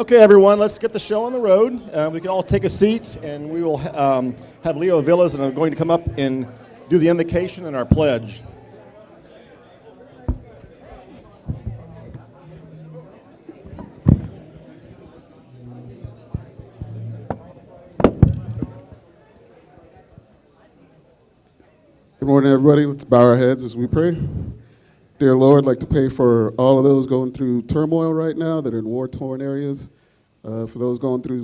Okay, everyone, let's get the show on the road. We can all take a seat, and we will have Leo Villas and I'm going to come up and do the invocation and our pledge. Good morning, everybody. Let's bow our heads as we pray. Dear Lord, I'd like to pray for all of those going through turmoil right now that are in war-torn areas, for those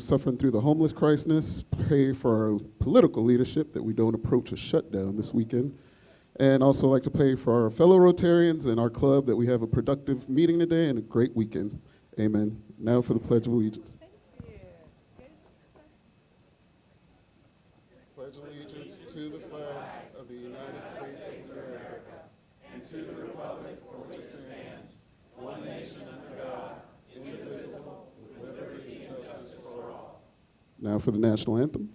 suffering through the homeless crisis. Pray for our political leadership that we don't approach a shutdown this weekend. And also like to pray for our fellow Rotarians and our club that we have a productive meeting today and a great weekend. Amen. Now for the Pledge of Allegiance. Pledge allegiance to the flag of the United States of America and to the republic for which it stands, one nation under God, indivisible, with liberty and justice for all. Now for the national anthem.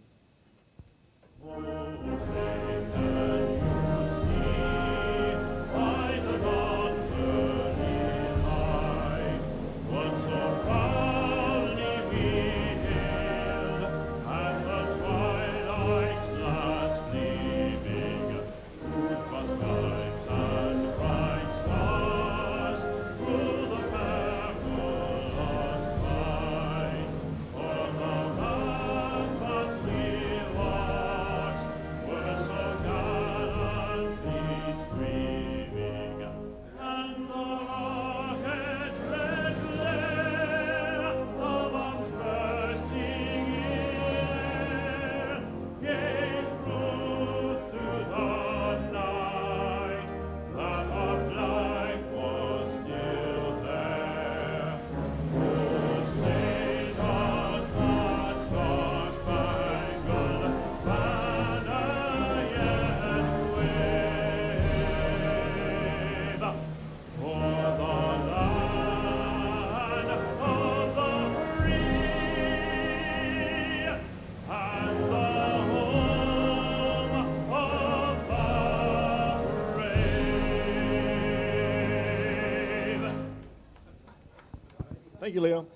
Thank you, Leo.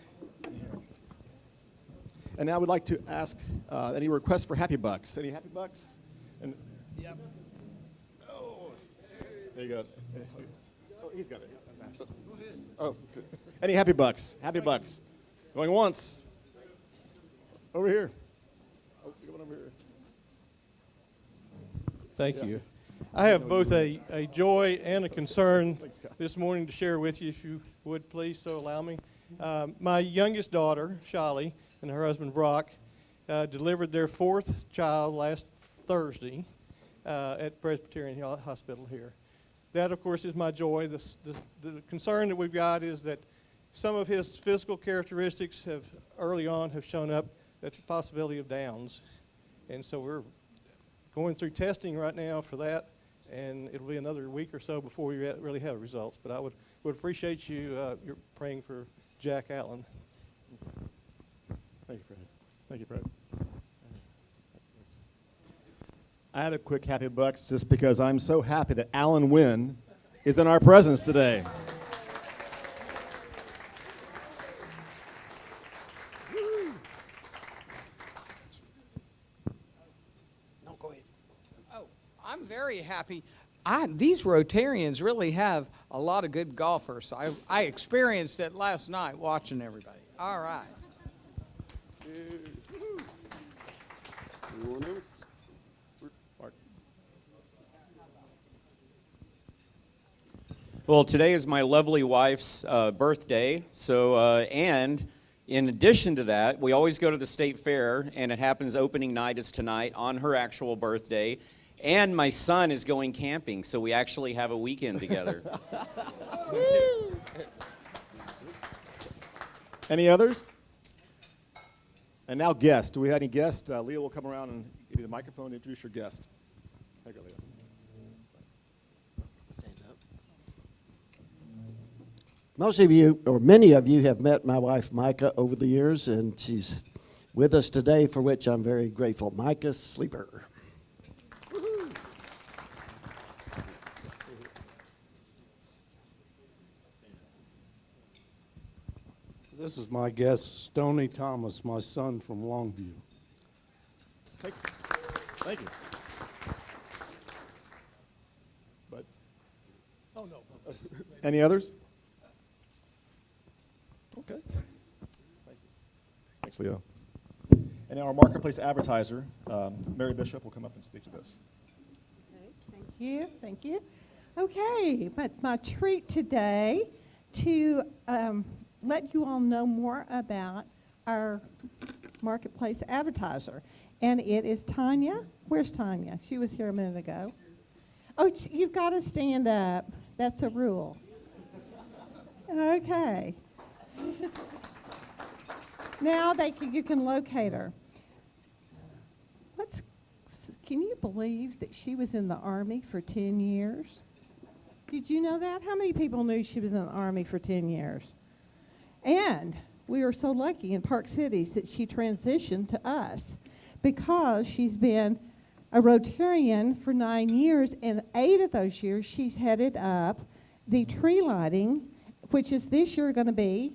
And now we'd like to ask any requests for Happy Bucks. Any Happy Bucks? And yep. Oh, there you go. Oh, he's got it. Go ahead. Oh, good. Any Happy Bucks? Happy Bucks. Going once. Over here. Oh, going over here. Thank you. I have both a joy and a concern this morning to share with you, if you would please so allow me. My youngest daughter, Shali, and her husband, Brock, delivered their fourth child last Thursday at Presbyterian Hospital here. That, of course, is my joy. The concern that we've got is that some of his physical characteristics have early on have shown up at the possibility of Downs. And so we're going through testing right now for that, and it'll be another week or so before we really have results. But I would appreciate you your praying for Jack Allen. Thank you, Fred. Thank you, Fred. I have a quick Happy Bucks just because I'm so happy that Alan Wynn is in our presence today. No, go ahead. Oh, I'm very happy. These Rotarians really have a lot of good golfers. I experienced it last night watching everybody. All right. Anyone else? Well, today is my lovely wife's birthday, so and in addition to that, we always go to the state fair, and it happens opening night is tonight on her actual birthday. And my son is going camping, so we actually have a weekend together. Any others? And now guests. Do we have any guests? Leo will come around and give you the microphone to introduce your guest. There you go, Leo. Stand up. Most of you, or many of you, have met my wife Micah over the years, and she's with us today, for which I'm very grateful. Micah Sleeper. This is my guest, Stoney Thomas, my son from Longview. Thank you. Thank you. But, Oh, no. any others? Okay. Thank you. Thanks, Leo. And now our marketplace advertiser, Mary Bishop, will come up and speak to this. Okay, thank you, thank you. Okay, but my treat today to let you all know more about our marketplace advertiser, and it is Tanya. Where's Tanya? She was here a minute ago. Oh, you've got to stand up. That's a rule. Okay. Now you can locate her. Can you believe that she was in the Army for 10 years? Did you know that? How many people knew she was in the Army for 10 years? And we were so lucky in Park Cities that she transitioned to us because she's been a Rotarian for 9 years, and 8 of those years she's headed up the tree lighting, which is this year going to be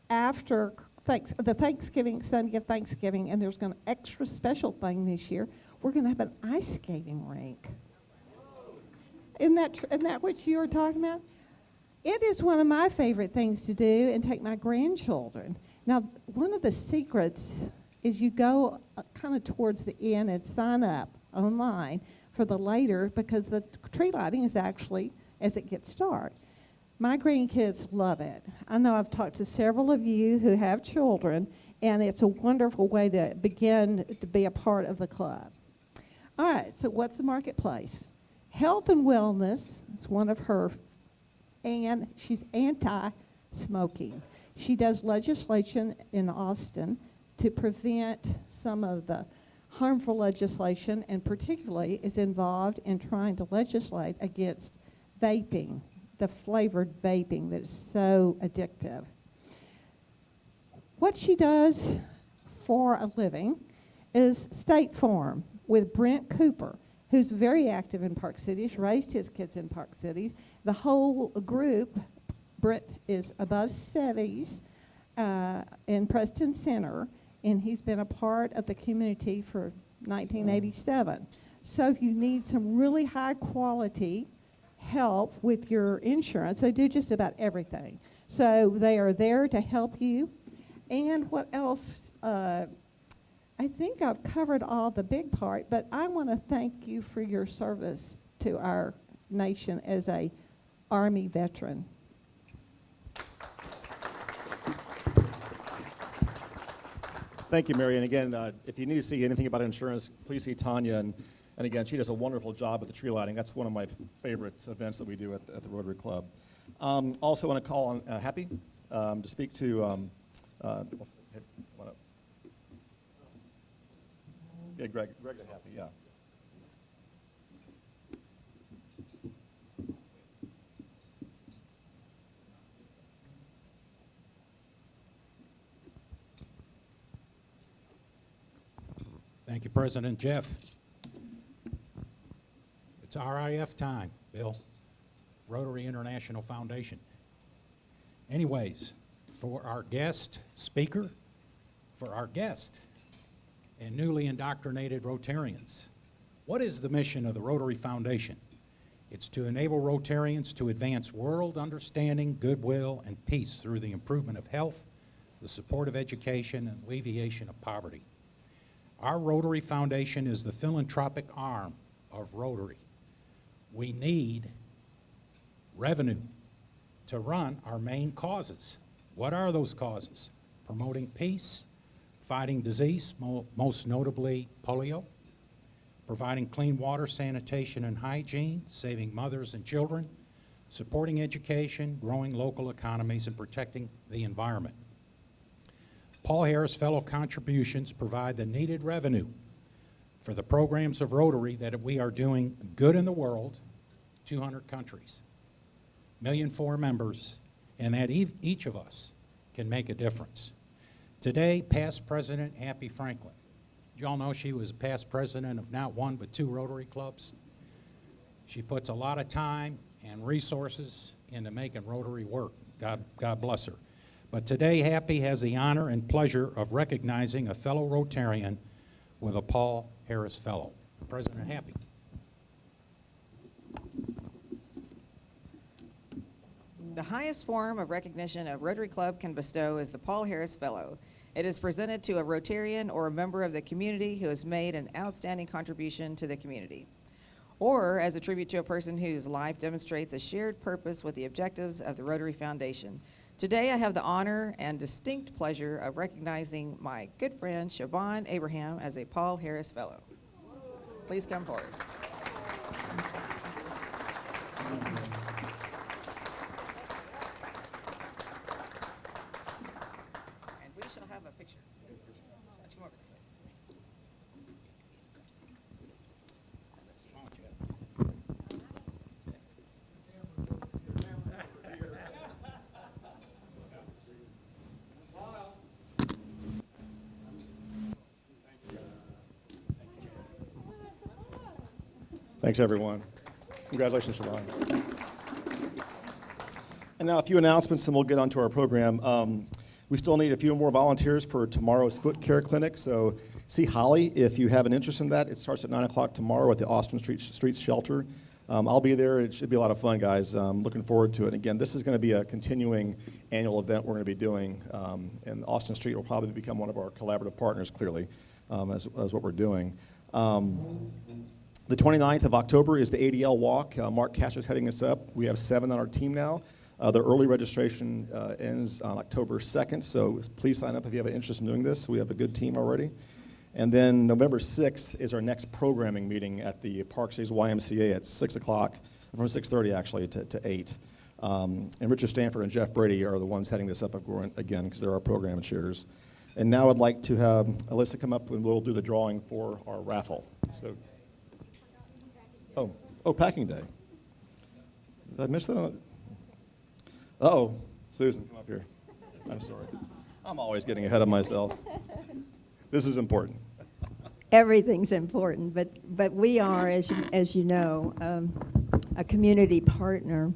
after the Thanksgiving, Sunday of Thanksgiving, and there's going to be an extra special thing this year. We're going to have an ice skating rink. Isn't that what you were talking about? It is one of my favorite things to do and take my grandchildren. Now, one of the secrets is you go kind of towards the end and sign up online for the later, because the tree lighting is actually as it gets dark. My grandkids love it. I know I've talked to several of you who have children, and it's a wonderful way to begin to be a part of the club. All right, so what's the marketplace? Health and wellness is one of her, and she's anti-smoking. She does legislation in Austin to prevent some of the harmful legislation, and particularly is involved in trying to legislate against vaping, the flavored vaping that is so addictive. What she does for a living is State Farm with Brent Cooper, who's very active in Park Cities, raised his kids in Park Cities. The whole group, Brent is above 70s in Preston Center, and he's been a part of the community for 1987. So if you need some really high quality help with your insurance, they do just about everything. So they are there to help you. And what else? I think I've covered all the big part, but I want to thank you for your service to our nation as a Army veteran. Thank you, Mary. And again, if you need to see anything about insurance, please see Tanya. And again, she does a wonderful job with the tree lighting. That's one of my favorite events that we do at the Rotary Club. Also want to call on Happy to speak to, yeah, Greg and Happy, yeah. Thank you, President Jeff. It's RIF time, Bill. Rotary International Foundation. Anyways, for our guest speaker, for our guest and newly indoctrinated Rotarians, what is the mission of the Rotary Foundation? It's to enable Rotarians to advance world understanding, goodwill, and peace through the improvement of health, the support of education, and alleviation of poverty. Our Rotary Foundation is the philanthropic arm of Rotary. We need revenue to run our main causes. What are those causes? Promoting peace, fighting disease, most notably polio, providing clean water, sanitation, and hygiene, saving mothers and children, supporting education, growing local economies, and protecting the environment. Paul Harris' fellow contributions provide the needed revenue for the programs of Rotary that we are doing good in the world, 200 countries, 1,000,004 members, and that each of us can make a difference. Today, past President Happy Franklin. Did you all know she was past president of not one but 2 Rotary clubs? She puts a lot of time and resources into making Rotary work. God bless her. But today, Happy has the honor and pleasure of recognizing a fellow Rotarian with a Paul Harris Fellow. President Happy. The highest form of recognition a Rotary Club can bestow is the Paul Harris Fellow. It is presented to a Rotarian or a member of the community who has made an outstanding contribution to the community, or as a tribute to a person whose life demonstrates a shared purpose with the objectives of the Rotary Foundation. Today I have the honor and distinct pleasure of recognizing my good friend Siobhan Abraham as a Paul Harris Fellow. Please come forward. And we shall have a picture. Come over this way. Thanks, everyone. Congratulations, Siobhan. And now a few announcements, and we'll get on to our program. We still need a few more volunteers for tomorrow's foot care clinic, so see Holly if you have an interest in that. It starts at 9 o'clock tomorrow at the Austin Street Shelter. I'll be there. It should be a lot of fun, guys. Looking forward to it. Again, this is going to be a continuing annual event we're going to be doing, and Austin Street will probably become one of our collaborative partners, clearly, as what we're doing. The 29th of October is the ADL Walk. Mark Cash is heading us up. We have 7 on our team now. The early registration ends on October 2nd, so please sign up if you have an interest in doing this. We have a good team already. And then November 6th is our next programming meeting at the Park Cities YMCA at 6 o'clock, from 6:30 actually to 8. And Richard Stanford and Jeff Brady are the ones heading this up again because they're our program chairs. And now I'd like to have Alyssa come up and we'll do the drawing for our raffle. So. Oh, packing day. Did I miss that? Uh-oh, Susan, come up here. I'm sorry. I'm always getting ahead of myself. This is important. Everything's important, but we are, as you know, a community partner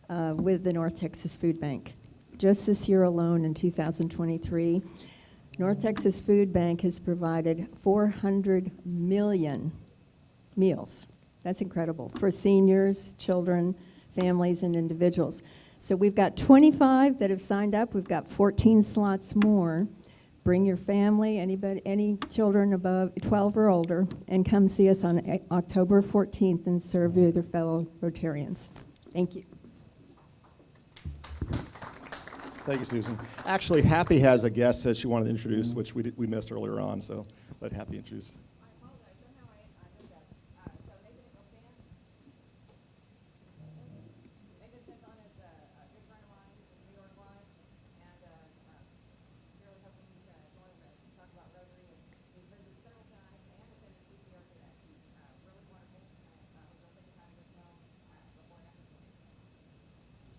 with the North Texas Food Bank. Just this year alone, in 2023, North Texas Food Bank has provided 400 million meals. That's incredible for seniors, children, families, and individuals. So we've got 25 that have signed up. We've got 14 slots more. Bring your family, any children above 12 or older, and come see us on October 14th and serve your other fellow Rotarians. Thank you. Thank you, Susan. Actually, Happy has a guest that she wanted to introduce, which we missed earlier on, so let Happy introduce.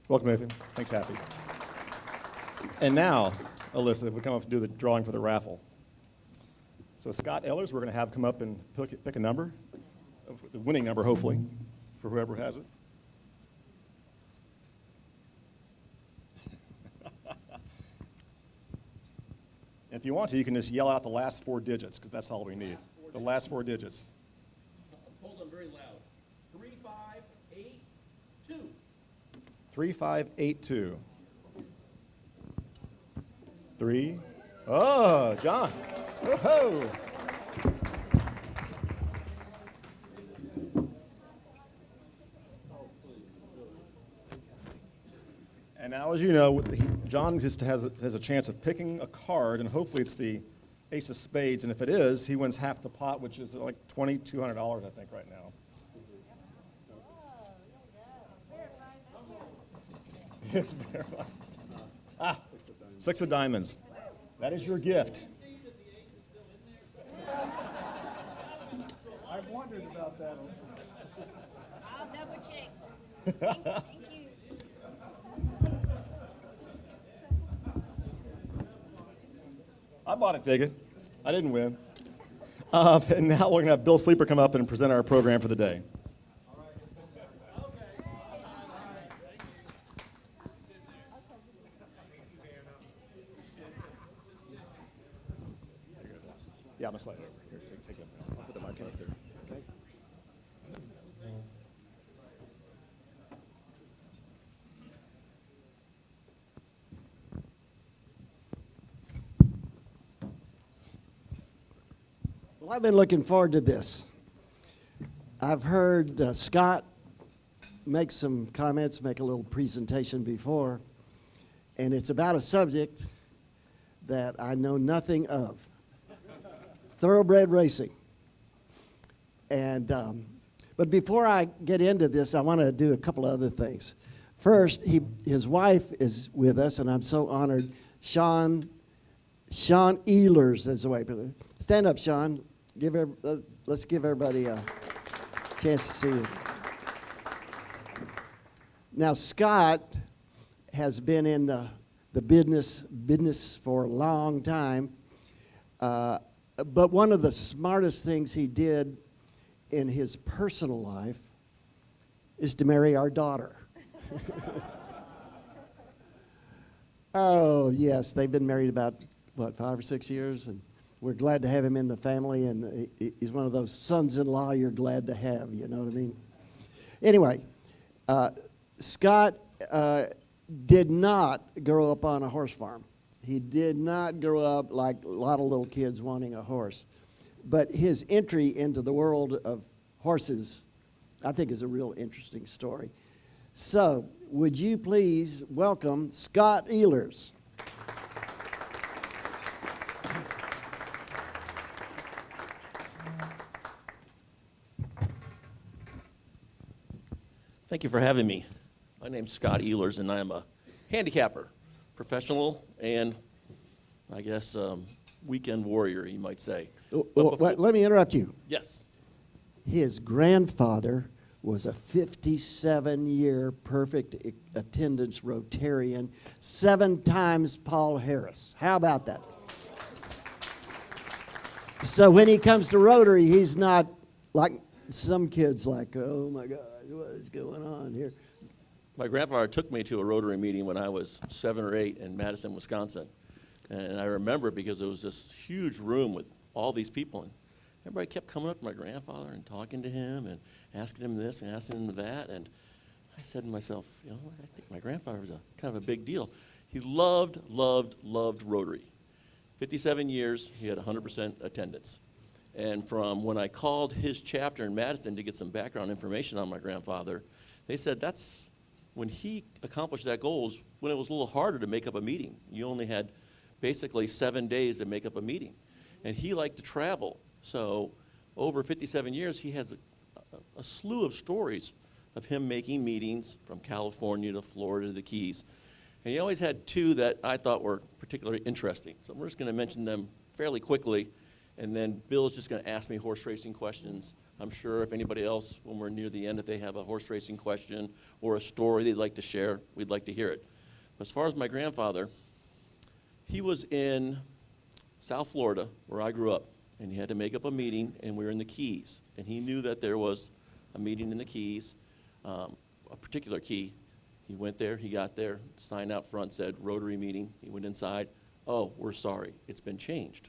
Welcome, Nathan. Thanks, Happy. And now, Alyssa, if we come up and do the drawing for the raffle. So Scott Ehlers, we're going to have come up and pick a number, the winning number, hopefully, for whoever has it. If you want to, you can just yell out the last 4 digits, because that's all we need. The last 4 digits. Hold them very loud. 3582. 3582. 3. Oh, John. Whoa. And now, as you know, John just has a chance of picking a card, and hopefully it's the Ace of Spades. And if it is, he wins half the pot, which is like $2,200, I think, right now. It's verified. 6 of diamonds. That is your gift. I've wondered about that. I'll double check. Thank you. I bought a ticket. I didn't win. And now we're going to have Bill Sleeper come up and present our program for the day. Yeah, I'm going to slide it over. Here, take it. I'll put the mic right there. Okay. Well, I've been looking forward to this. I've heard Scott make some comments, make a little presentation before, and it's about a subject that I know nothing of. Thoroughbred racing. And, but before I get into this, I want to do a couple of other things. First, his wife is with us, and I'm so honored. Sean Ehlers is the way. Stand up, Sean. Let's give everybody a chance to see you. Now, Scott has been in the business for a long time, but one of the smartest things he did in his personal life is to marry our daughter. Oh, yes, they've been married about, what, 5 or 6 years, and we're glad to have him in the family, and he's one of those sons-in-law you're glad to have, you know what I mean? Anyway, Scott did not grow up on a horse farm. He did not grow up like a lot of little kids wanting a horse. But his entry into the world of horses, I think, is a real interesting story. So, would you please welcome Scott Ehlers. Thank you for having me. My name's Scott Ehlers, and I am a handicapper, professional, and I guess weekend warrior, you might say. Well, let me interrupt you. Yes. His grandfather was a 57-year perfect attendance Rotarian, 7 times Paul Harris. How about that? So when he comes to Rotary, he's not like some kids like, oh my God, what is going on here? My grandfather took me to a Rotary meeting when I was 7 or 8 in Madison, Wisconsin. And I remember it because it was this huge room with all these people. And everybody kept coming up to my grandfather and talking to him and asking him this and asking him that. And I said to myself, you know, I think my grandfather was kind of a big deal. He loved Rotary. 57 years, he had 100% attendance. And from when I called his chapter in Madison to get some background information on my grandfather, they said that's when he accomplished that goal was when it was a little harder to make up a meeting. You only had basically 7 days to make up a meeting. And he liked to travel. So over 57 years, he has a slew of stories of him making meetings from California to Florida to the Keys. And he always had 2 that I thought were particularly interesting. So we're just going to mention them fairly quickly. And then Bill's just going to ask me horse racing questions. I'm sure if anybody else, when we're near the end, if they have a horse racing question or a story they'd like to share, we'd like to hear it. But as far as my grandfather, he was in South Florida, where I grew up, and he had to make up a meeting, and we were in the Keys. And he knew that there was a meeting in the Keys, a particular key. He went there, he got there, sign out front said, Rotary meeting. He went inside, oh, we're sorry, it's been changed.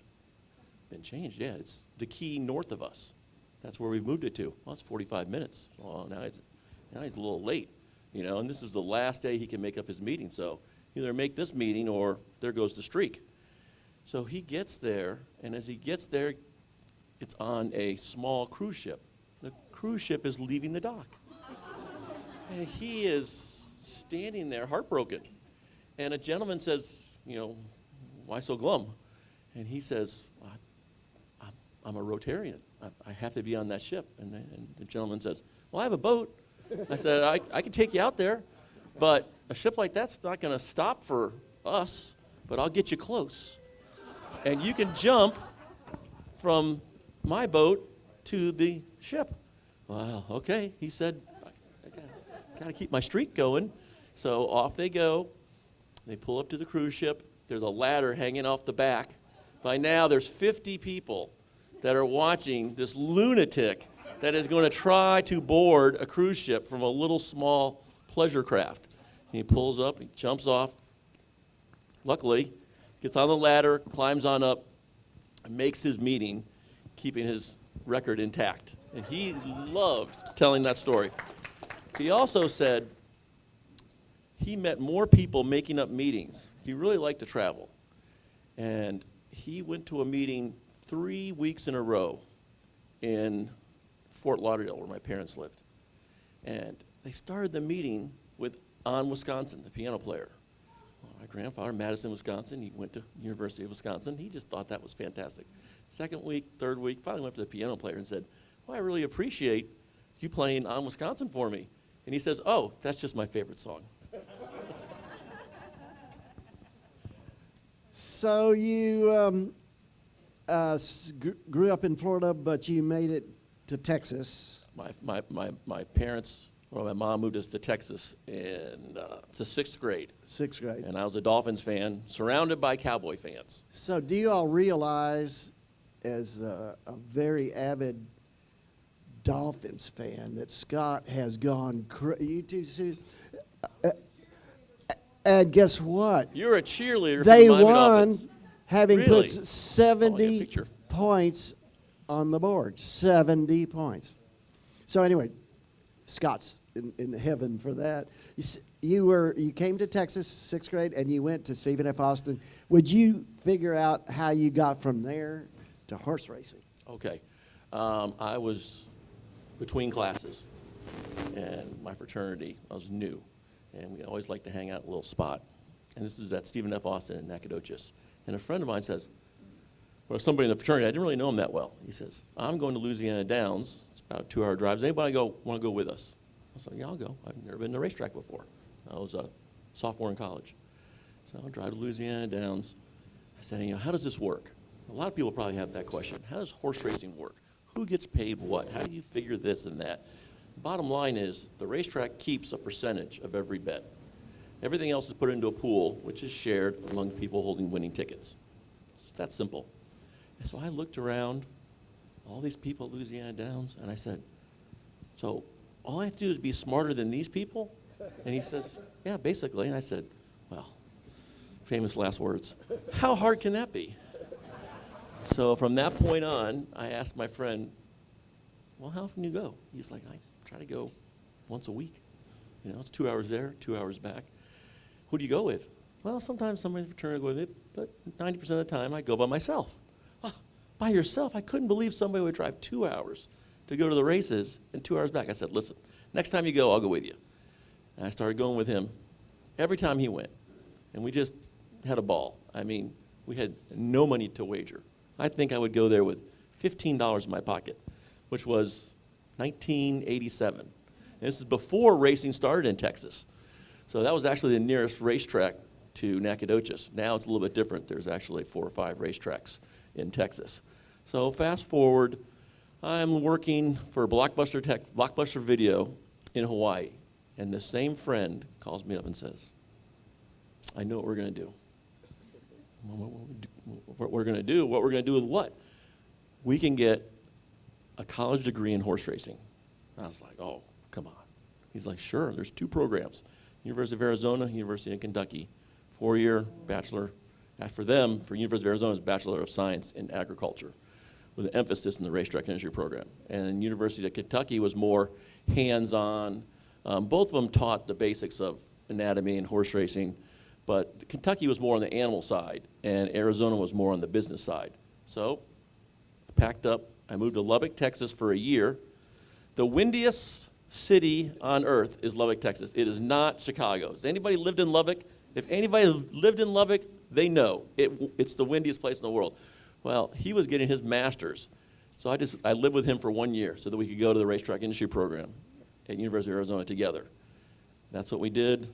Been changed, yeah, it's the key north of us. That's where we've moved it to. Well, it's 45 minutes. Well, now he's a little late, you know, and this is the last day he can make up his meeting, so either make this meeting or there goes the streak. So he gets there, and as he gets there, it's on a small cruise ship. The cruise ship is leaving the dock. And he is standing there heartbroken. And a gentleman says, you know, why so glum? And he says, I'm a Rotarian. I have to be on that ship. And the gentleman says, well, I have a boat. I said, I can take you out there, but a ship like that's not going to stop for us, but I'll get you close. And you can jump from my boat to the ship. Well, okay, he said, I got to keep my streak going. So off they go. They pull up to the cruise ship. There's a ladder hanging off the back. By now, there's 50 people that are watching this lunatic that is going to try to board a cruise ship from a little small pleasure craft. He pulls up, he jumps off, luckily, gets on the ladder, climbs on up, makes his meeting keeping his record intact. And he loved telling that story. He also said he met more people making up meetings. He really liked to travel. And he went to a meeting 3 weeks in a row in Fort Lauderdale, where my parents lived. And they started the meeting with Wisconsin, the piano player. Well, my grandfather, Madison, Wisconsin, he went to University of Wisconsin. He just thought that was fantastic. Second week, third week, finally went up to the piano player and said, well, I really appreciate you playing On Wisconsin for me. And he says, oh, that's just my favorite song. So you grew up in Florida, but you made it to Texas. My parents, well, my mom moved us to Texas in the 6th grade. 6th grade. And I was a Dolphins fan, surrounded by Cowboy fans. So do you all realize, as a very avid Dolphins fan, that Scott has gone you two see, and guess what? You're a cheerleader They for the Miami won, Dolphins. having Really? put 70 points on the board. 70 points. So anyway, Scott's in heaven for that. You came to Texas, 6th grade, and you went to Stephen F. Austin. Would you figure out how you got from there to horse racing? Okay. I was between classes, and my fraternity, I was new, and we always liked to hang out in a little spot. And this was at Stephen F. Austin in Nacogdoches. And a friend of mine says, well, somebody in the fraternity, I didn't really know him that well. He says, I'm going to Louisiana Downs. It's about a 2-hour drive. Does anybody want to go with us? I was like, yeah, I'll go. I've never been to a racetrack before. I was a sophomore in college. So I'll drive to Louisiana Downs. I said, how does this work? A lot of people probably have that question. How does horse racing work? Who gets paid what? How do you figure this and that? Bottom line is the racetrack keeps a percentage of every bet. Everything else is put into a pool, which is shared among people holding winning tickets. It's that simple. And so I looked around, all these people at Louisiana Downs, and I said, so all I have to do is be smarter than these people? And he says, yeah, basically. And I said, well, famous last words, how hard can that be? So from that point on, I asked my friend, well, how often do you go? He's like, I try to go once a week. It's 2 hours there, 2 hours back. Who do you go with? Well, sometimes somebody in the fraternity will go with me, but 90% of the time I go by myself. Oh, by yourself? I couldn't believe somebody would drive 2 hours to go to the races and 2 hours back. I said, listen, next time you go, I'll go with you. And I started going with him every time he went. And we just had a ball. I mean, we had no money to wager. I think I would go there with $15 in my pocket, which was 1987. And this is before racing started in Texas. So that was actually the nearest racetrack to Nacogdoches. Now it's a little bit different. There's actually 4 or 5 racetracks in Texas. So fast forward, I'm working for Blockbuster Video in Hawaii. And the same friend calls me up and says, I know what we're going to do. What we're going to do? What we're going to do with what? We can get a college degree in horse racing. I was like, oh, come on. He's like, sure, there's 2 programs. University of Arizona, University of Kentucky, 4-year bachelor. For them, for University of Arizona, is Bachelor of Science in Agriculture with an emphasis in the racetrack industry program. And University of Kentucky was more hands-on. Both of them taught the basics of anatomy and horse racing, but Kentucky was more on the animal side, and Arizona was more on the business side. So I packed up. I moved to Lubbock, Texas for a year. The windiest city on earth is Lubbock, Texas. It is not Chicago. Has anybody lived in Lubbock? If anybody has lived in Lubbock, they know. It's the windiest place in the world. Well, he was getting his master's. So I lived with him for 1 year so that we could go to the racetrack industry program at University of Arizona together. That's what we did.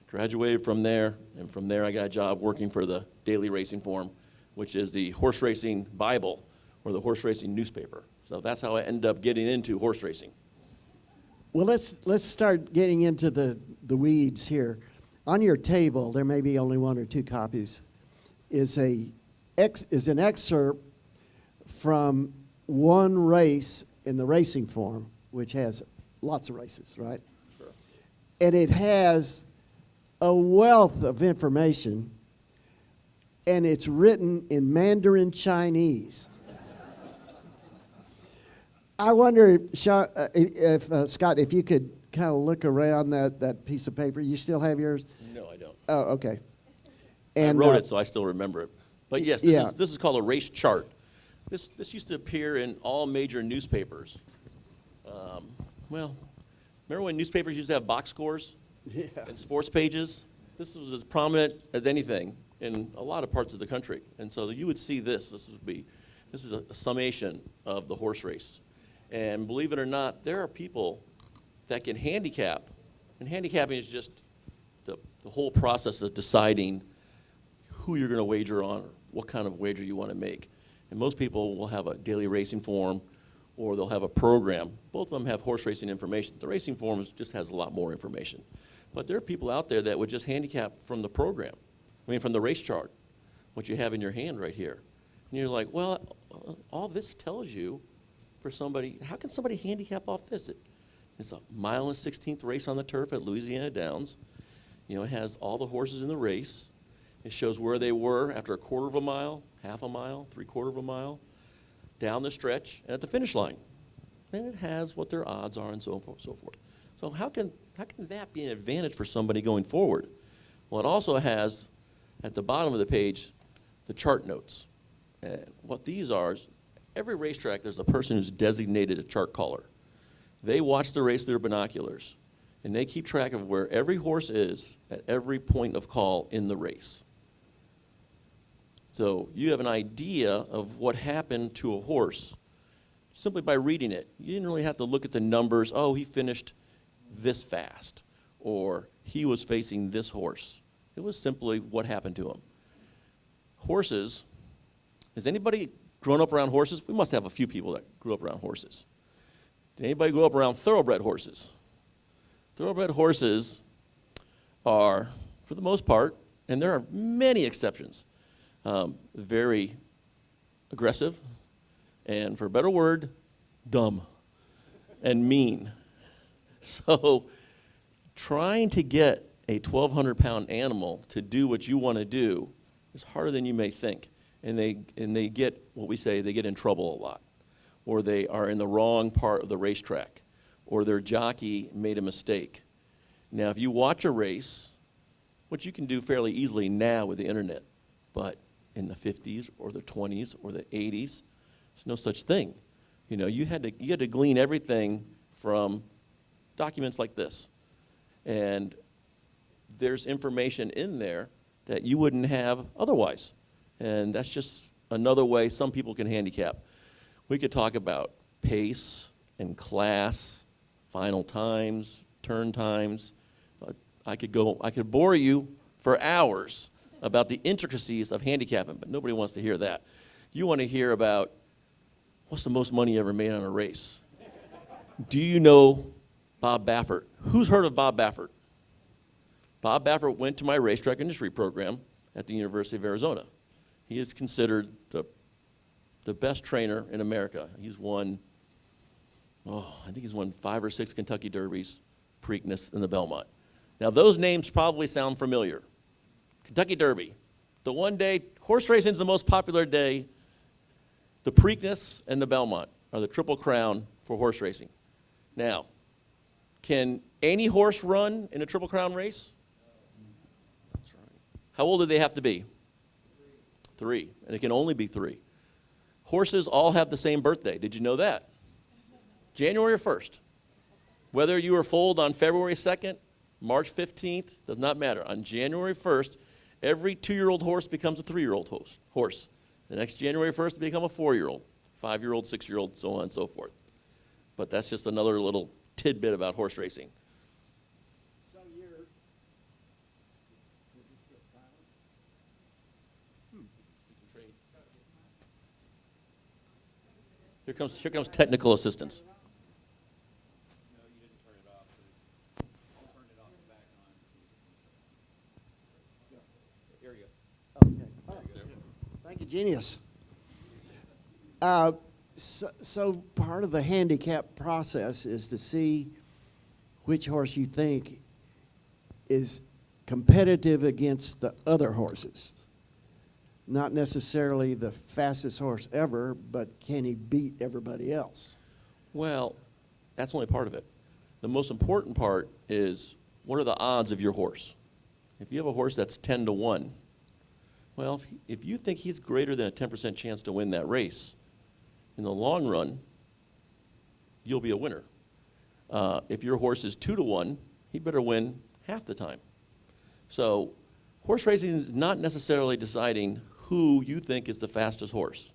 Graduated from there, and from there I got a job working for the Daily Racing Form, which is the horse racing Bible or the horse racing newspaper. So that's how I ended up getting into horse racing. Well, let's start getting into the weeds here. On your table, there may be only 1 or 2 copies, is an excerpt from one race in the racing form, which has lots of races, right? Sure. And it has a wealth of information and it's written in Mandarin Chinese. I wonder if Scott, if you could kind of look around that piece of paper. You still have yours? No, I don't. Oh, okay. I wrote it, so I still remember it. But yes, this is called a race chart. This used to appear in all major newspapers. Well, remember when newspapers used to have box scores and sports pages? This was as prominent as anything in a lot of parts of the country. And so you would see this. This is a summation of the horse race. And believe it or not, there are people that can handicap. And handicapping is just the whole process of deciding who you're going to wager on or what kind of wager you want to make. And most people will have a daily racing form or they'll have a program. Both of them have horse racing information. The racing form just has a lot more information. But there are people out there that would just handicap from the program, from the race chart, what you have in your hand right here. And you're like, well, all this tells you for somebody, how can somebody handicap off this? It's a 1.16 mile race on the turf at Louisiana Downs. You know, it has all the horses in the race. It shows where they were after a quarter of a mile, half a mile, 3/4 of a mile, down the stretch, and at the finish line. And it has what their odds are and so forth. So how can that be an advantage for somebody going forward? Well, it also has, at the bottom of the page, the chart notes. And what these are is, every racetrack, there's a person who's designated a chart caller. They watch the race through their binoculars, and they keep track of where every horse is at every point of call in the race. So you have an idea of what happened to a horse simply by reading it. You didn't really have to look at the numbers. Oh, he finished this fast, or he was facing this horse. It was simply what happened to him. Horses, has anybody grown up around horses? We must have a few people that grew up around horses. Did anybody grow up around thoroughbred horses? Thoroughbred horses are, for the most part, and there are many exceptions, very aggressive, and for a better word, dumb and mean. So trying to get a 1,200-pound animal to do what you want to do is harder than you may think. And they get, what we say, they get in trouble a lot. Or they are in the wrong part of the racetrack. Or their jockey made a mistake. Now, if you watch a race, which you can do fairly easily now with the internet, but in the 50s or the 20s or the 80s, there's no such thing. You know, you had to glean everything from documents like this. And there's information in there that you wouldn't have otherwise. And that's just another way some people can handicap. We could talk about pace and class, final times, turn times. I could bore you for hours about the intricacies of handicapping, but nobody wants to hear that. You want to hear about what's the most money you ever made on a race? Do you know Bob Baffert? Who's heard of Bob Baffert? Bob Baffert went to my racetrack industry program at the University of Arizona. He is considered the best trainer in America. He's won, I think he's won 5 or 6 Kentucky Derbies, Preakness, and the Belmont. Now those names probably sound familiar. Kentucky Derby, the one day, horse racing is the most popular day. The Preakness and the Belmont are the Triple Crown for horse racing. Now, can any horse run in a Triple Crown race? That's right. How old do they have to be? 3, and it can only be 3. Horses all have the same birthday. Did you know that? January 1st. Whether you were foaled on February 2nd, March 15th, does not matter. On January 1st, every 2-year-old horse becomes a 3-year-old horse. The next January 1st, they become a 4-year-old, 5-year-old, 6-year-old, so on and so forth. But that's just another little tidbit about horse racing. So Here comes technical assistance. No, you didn't turn it off. I'll turn it off and back on to see if Here you go. Okay. Thank you, genius. So part of the handicap process is to see which horse you think is competitive against the other horses. not necessarily the fastest horse ever, but can he beat everybody else? Well, that's only part of it. The most important part is, what are the odds of your horse? If you have a horse that's 10 to 1, well, if you think he's greater than a 10% chance to win that race, in the long run, you'll be a winner. If your horse is 2 to 1, he better win half the time. So horse racing is not necessarily deciding who you think is the fastest horse.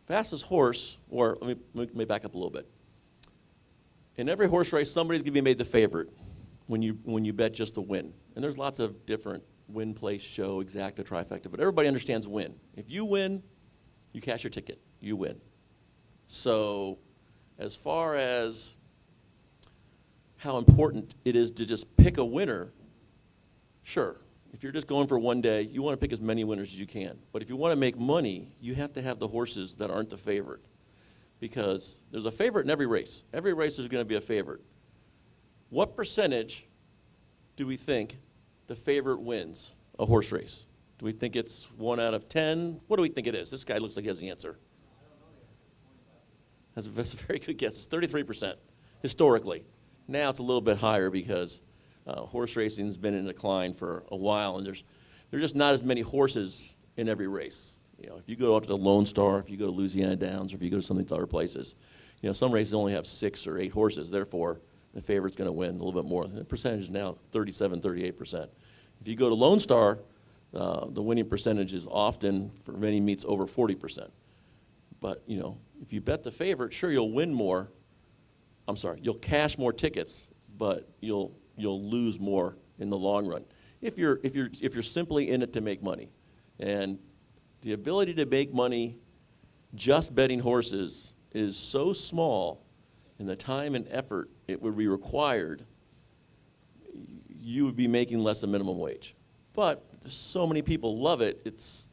Fastest horse, or let me back up a little bit. In every horse race, somebody's going to be made the favorite when you bet just to win. And there's lots of different win, place, show, exacta, trifecta, but everybody understands win. If you win, you cash your ticket. You win. So as far as how important it is to just pick a winner, sure. If you're just going for one day, you want to pick as many winners as you can. But if you want to make money, you have to have the horses that aren't the favorite. Because there's a favorite in every race. Every race there's going to be a favorite. What percentage do we think the favorite wins a horse race? Do we think it's 1 out of 10? What do we think it is? This guy looks like he has the answer. That's a very good guess. It's 33% historically. Now it's a little bit higher because horse racing has been in decline for a while, and there's just not as many horses in every race. You know, if you go out to the Lone Star, if you go to Louisiana Downs, or if you go to some of these other places, you know, some races only have 6 or 8 horses. Therefore, the favorite's going to win a little bit more. The percentage is now 37, 38%. If you go to Lone Star, the winning percentage is often, for many meets, over 40%. But, you know, if you bet the favorite, sure, you'll win more. I'm sorry, you'll cash more tickets, but you'll lose more in the long run if you're simply in it to make money. And the ability to make money just betting horses is so small, and the time and effort it would be required, you would be making less than minimum wage. But so many people love it. It's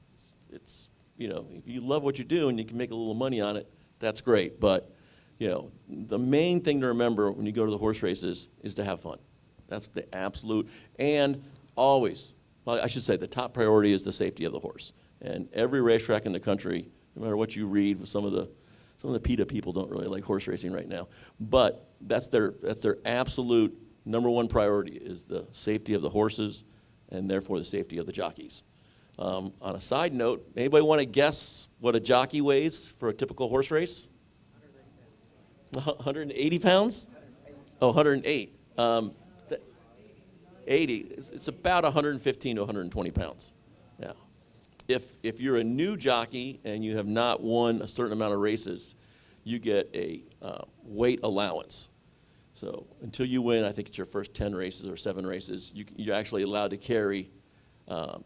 you know, if you love what you do and you can make a little money on it, that's great. But you know, the main thing to remember when you go to the horse races is to have fun. That's the absolute, and always, well, I should say the top priority is the safety of the horse. And every racetrack in the country, no matter what you read, some of the PETA people don't really like horse racing right now, but that's their absolute #1 priority is the safety of the horses, and therefore the safety of the jockeys. On a side note, anybody want to guess what a jockey weighs for a typical horse race? 180 pounds? Oh, 108. 80. It's about 115 to 120 pounds. Yeah. If you're a new jockey and you have not won a certain amount of races, you get a weight allowance. So until you win, I think it's your first 10 races or 7 races, you're actually allowed to carry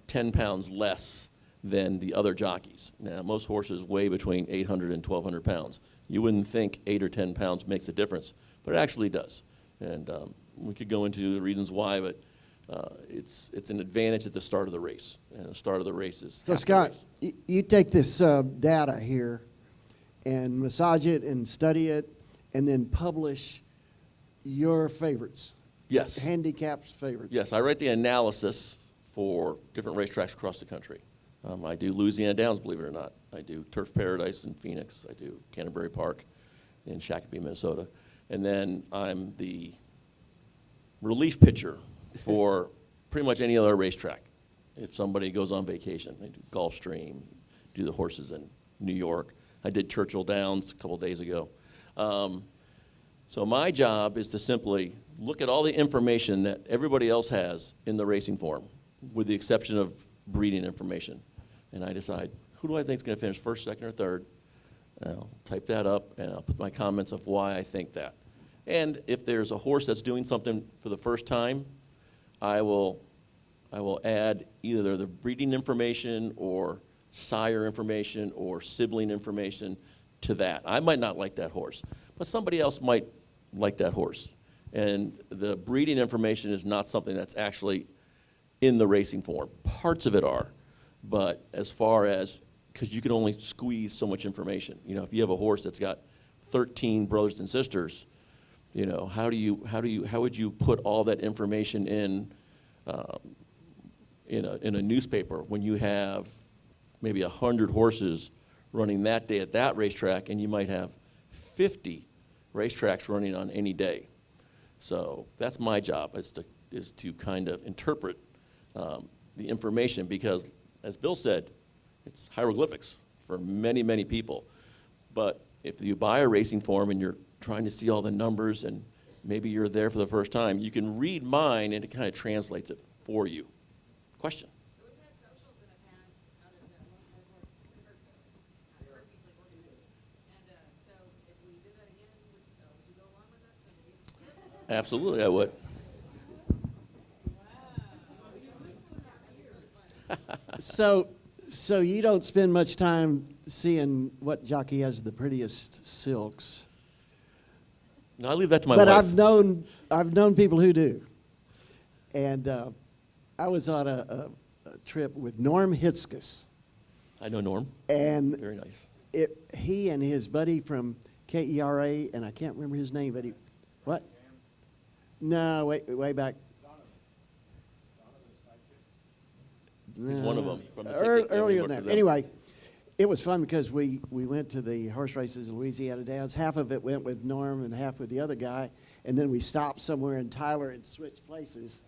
10 pounds less than the other jockeys. Now, most horses weigh between 800 and 1,200 pounds. You wouldn't think 8 or 10 pounds makes a difference, but it actually does. And we could go into the reasons why, but it's an advantage at the start of the race. And the start of the race is So Scott, you take this data here and massage it and study it and then publish your favorites. Yes. Handicapped favorites. Yes, I write the analysis for different racetracks across the country. I do Louisiana Downs, believe it or not. I do Turf Paradise in Phoenix. I do Canterbury Park in Shakopee, Minnesota. And then I'm the relief pitcher for pretty much any other racetrack. If somebody goes on vacation, I do Gulfstream, do the horses in New York. I did Churchill Downs a couple days ago. So my job is to simply look at all the information that everybody else has in the racing form, with the exception of breeding information. And I decide, who do I think is going to finish first, second, or third? And I'll type that up, and I'll put my comments of why I think that. And if there's a horse that's doing something for the first time, I will add either the breeding information or sire information or sibling information to that. I might not like that horse, but somebody else might like that horse. And the breeding information is not something that's actually in the racing form. Parts of it are, but as far as, because you can only squeeze so much information. You know, if you have a horse that's got 13 brothers and sisters, you know, how would you put all that information in a newspaper when you have maybe 100 horses running that day at that racetrack, and you might have 50 racetracks running on any day. So that's my job, is to kind of interpret the information, because, as Bill said, it's hieroglyphics for many, many people. But if you buy a racing form and you're trying to see all the numbers and maybe you're there for the first time, you can read mine and it kind of translates it for you. Question? So we've had socials in the past out of and so if we did that again, would you go along with us and give tips? Absolutely, I would. So you don't spend much time seeing what jockey has the prettiest silks. No, I leave that to my but wife. I've known people who do. And I was on a trip with Norm Hitzkus. I know Norm. And very nice. He and his buddy from KERA, and I can't remember his name, but what? No, way back. He's one of them. From the earlier than that. Anyway, it was fun because we went to the horse races in Louisiana Downs. Half of it went with Norm and half with the other guy. And then we stopped somewhere in Tyler and switched places.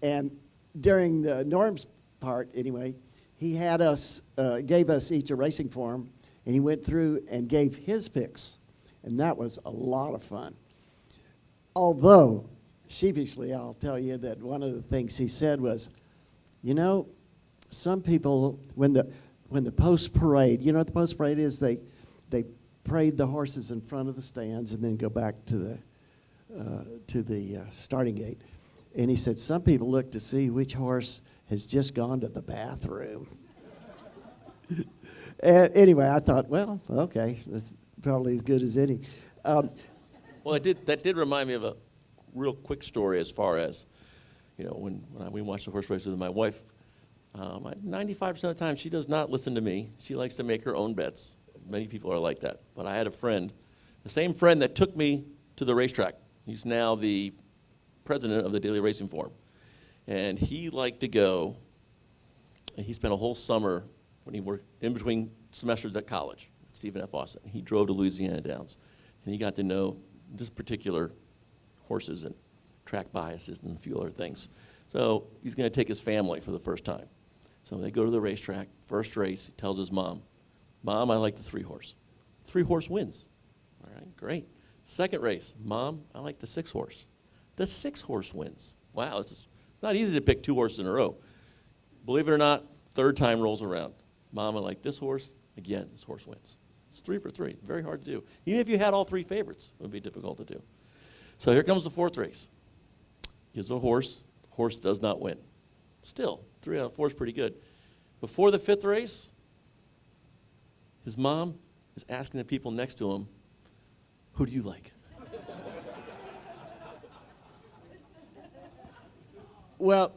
And during Norm's part, anyway, he had us, gave us each a racing form, and he went through and gave his picks. And that was a lot of fun. Although, sheepishly, I'll tell you that one of the things he said was, you know, some people, when the post parade, you know what the post parade is? They parade the horses in front of the stands and then go back to the starting gate. And he said some people look to see which horse has just gone to the bathroom. And anyway, I thought, well, okay, that's probably as good as any. Well, that did remind me of a real quick story as far as, you know, when we watch the horse races with my wife. 95% of the time, she does not listen to me. She likes to make her own bets. Many people are like that. But I had a friend, the same friend that took me to the racetrack. He's now the president of the Daily Racing Form. And he liked to go, and he spent a whole summer when he worked in between semesters at college, at Stephen F. Austin. He drove to Louisiana Downs, and he got to know this particular horses and track biases and a few other things. So he's going to take his family for the first time. So they go to the racetrack, first race, he tells his mom, Mom, I like the 3-horse. 3-horse wins. All right, great. Second race, Mom, I like the 6-horse. The 6-horse wins. Wow, it's not easy to pick 2 horses in a row. Believe it or not, third time rolls around. Mom, I like this horse. Again, this horse wins. It's 3 for 3. Very hard to do. Even if you had all 3 favorites, it would be difficult to do. So here comes the 4th race. Gives a horse. Horse does not win. Still, 3 out of 4 is pretty good. Before the 5th race, his mom is asking the people next to him, who do you like? Well,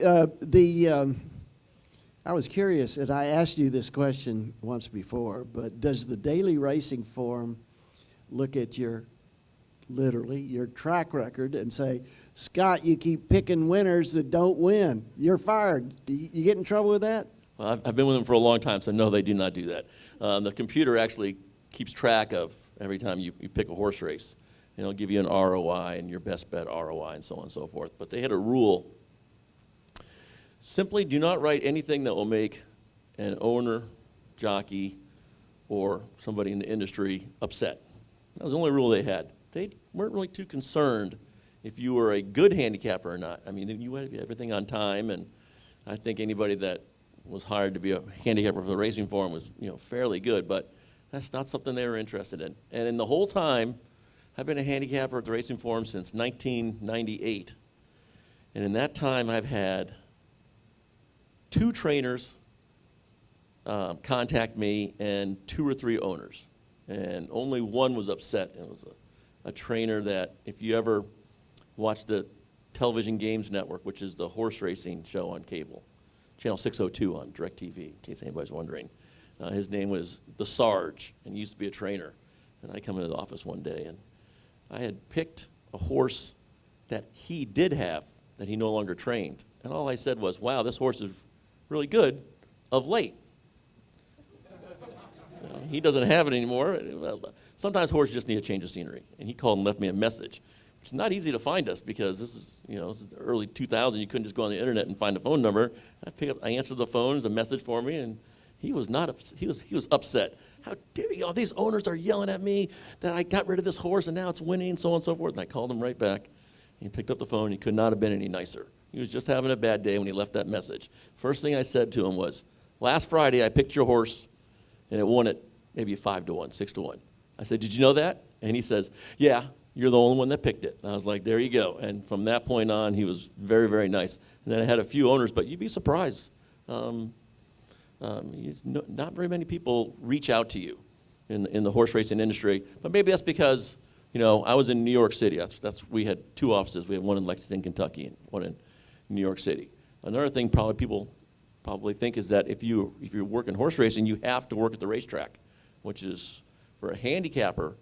I was curious, and I asked you this question once before, but does the Daily Racing Form look at literally your track record and say, Scott, you keep picking winners that don't win. You're fired. You get in trouble with that? Well, I've been with them for a long time, so no, they do not do that. The computer actually keeps track of every time you pick a horse race. And it'll give you an ROI and your best bet ROI and so on and so forth. But they had a rule. Simply do not write anything that will make an owner, jockey, or somebody in the industry upset. That was the only rule they had. They weren't really too concerned if you were a good handicapper or not. I mean, you had everything on time, and I think anybody that was hired to be a handicapper for the racing form was, you know, fairly good, but that's not something they were interested in. And in the whole time, I've been a handicapper at the racing form since 1998. And in that time, I've had 2 trainers contact me and 2 or 3 owners. And only one was upset. It was a trainer that, if you ever watch the Television Games Network, which is the horse racing show on cable, Channel 602 on DirecTV, in case anybody's wondering. His name was the Sarge, and he used to be a trainer. And I come into the office one day, and I had picked a horse that he did have that he no longer trained. And all I said was, wow, this horse is really good of late. You know, he doesn't have it anymore. Sometimes horses just need a change of scenery. And he called and left me a message. It's not easy to find us because this is, this is the early 2000s. You couldn't just go on the internet and find a phone number. I answered the phone, it was a message for me, and he was not. He was upset. How dare you? All these owners are yelling at me that I got rid of this horse and now it's winning, so on and so forth. And I called him right back. He picked up the phone. He could not have been any nicer. He was just having a bad day when he left that message. First thing I said to him was, last Friday I picked your horse and it won it maybe 5-1, 6-1. I said, did you know that? And he says, yeah, you're the only one that picked it. And I was like, there you go. And from that point on, he was very, very nice. And then I had a few owners, but you'd be surprised. Not very many people reach out to you in the horse racing industry. But maybe that's because, I was in New York City. We had 2 offices. We had one in Lexington, Kentucky, and one in New York City. Another thing people think is that if you work in horse racing, you have to work at the racetrack, which is, for a handicapper,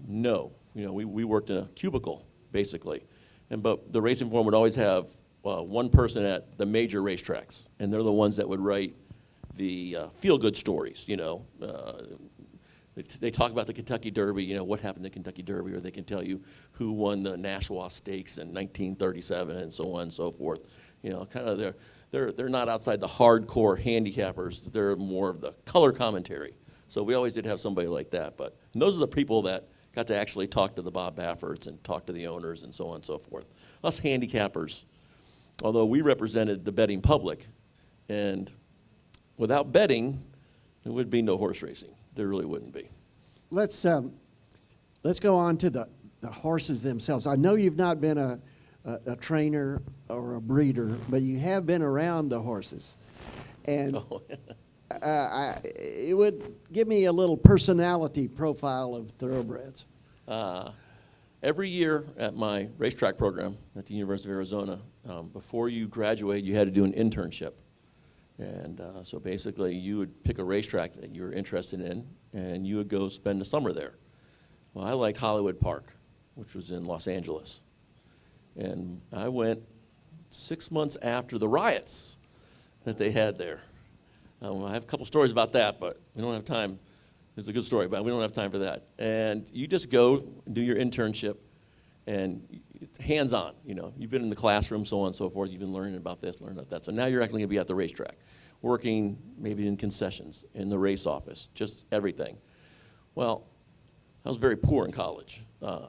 no. We worked in a cubicle, basically. But the racing forum would always have one person at the major racetracks, and they're the ones that would write the feel-good stories, They talk about the Kentucky Derby, what happened in the Kentucky Derby, or they can tell you who won the Nashua Stakes in 1937 and so on and so forth. They're not outside the hardcore handicappers. They're more of the color commentary. So we always did have somebody like that. And those are the people that got to actually talk to the Bob Baffords and talk to the owners and so on and so forth. Us handicappers, although we represented the betting public, and without betting, there would be no horse racing. There really wouldn't be. Let's go on to the horses themselves. I know you've not been a trainer or a breeder, but you have been around the horses. And it would give me a little personality profile of thoroughbreds. Every year at my racetrack program at the University of Arizona, before you graduate, you had to do an internship. And so basically, you would pick a racetrack that you were interested in, and you would go spend the summer there. Well, I liked Hollywood Park, which was in Los Angeles. And I went 6 months after the riots that they had there. I have a couple stories about that, but we don't have time. It's a good story, but we don't have time for that. And you just go do your internship, and it's hands-on. You've been in the classroom, so on and so forth. You've been learning about this, learning about that. So now you're actually going to be at the racetrack, working maybe in concessions, in the race office, just everything. Well, I was very poor in college.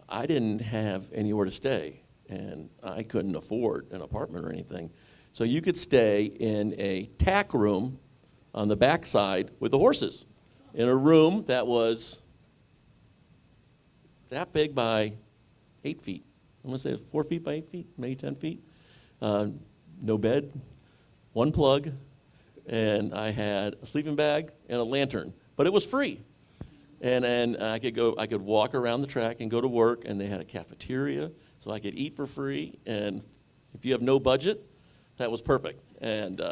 I didn't have anywhere to stay, and I couldn't afford an apartment or anything. So you could stay in a tack room on the backside with the horses, in a room that was that big by 8 feet. I'm going to say it's 4 feet by 8 feet, maybe 10 feet. No bed, one plug, and I had a sleeping bag and a lantern, but it was free. And I could walk around the track and go to work, and they had a cafeteria, so I could eat for free. And if you have no budget, that was perfect. And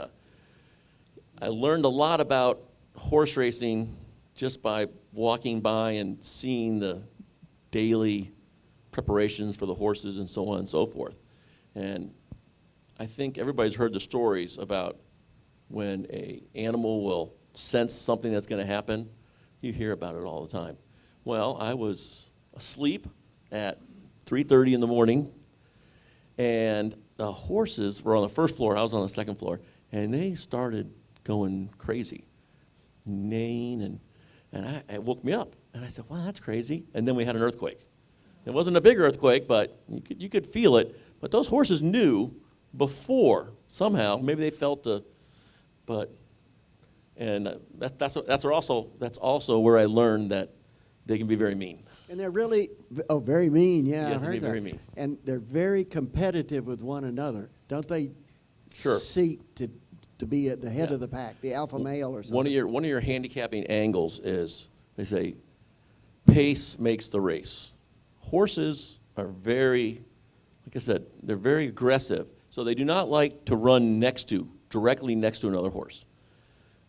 I learned a lot about horse racing just by walking by and seeing the daily preparations for the horses and so on and so forth. And I think everybody's heard the stories about when an animal will sense something that's going to happen. You hear about it all the time. Well, I was asleep at 3:30 in the morning, and the horses were on the first floor. I was on the second floor, and they started going crazy, neighing, and it woke me up. And I said, wow, that's crazy. And then we had an earthquake. It wasn't a big earthquake, but you could feel it. But those horses knew before, somehow, maybe they felt that's also where I learned that they can be very mean. And they're really, very mean, yeah. Yes, I've heard they that. very mean. And they're very competitive with one another. Don't they Sure. seek to be at the head of the pack, the alpha male or something? One of your handicapping angles is, they say, pace makes the race. Horses are very, like I said, they're very aggressive. So they do not like to run directly next to another horse.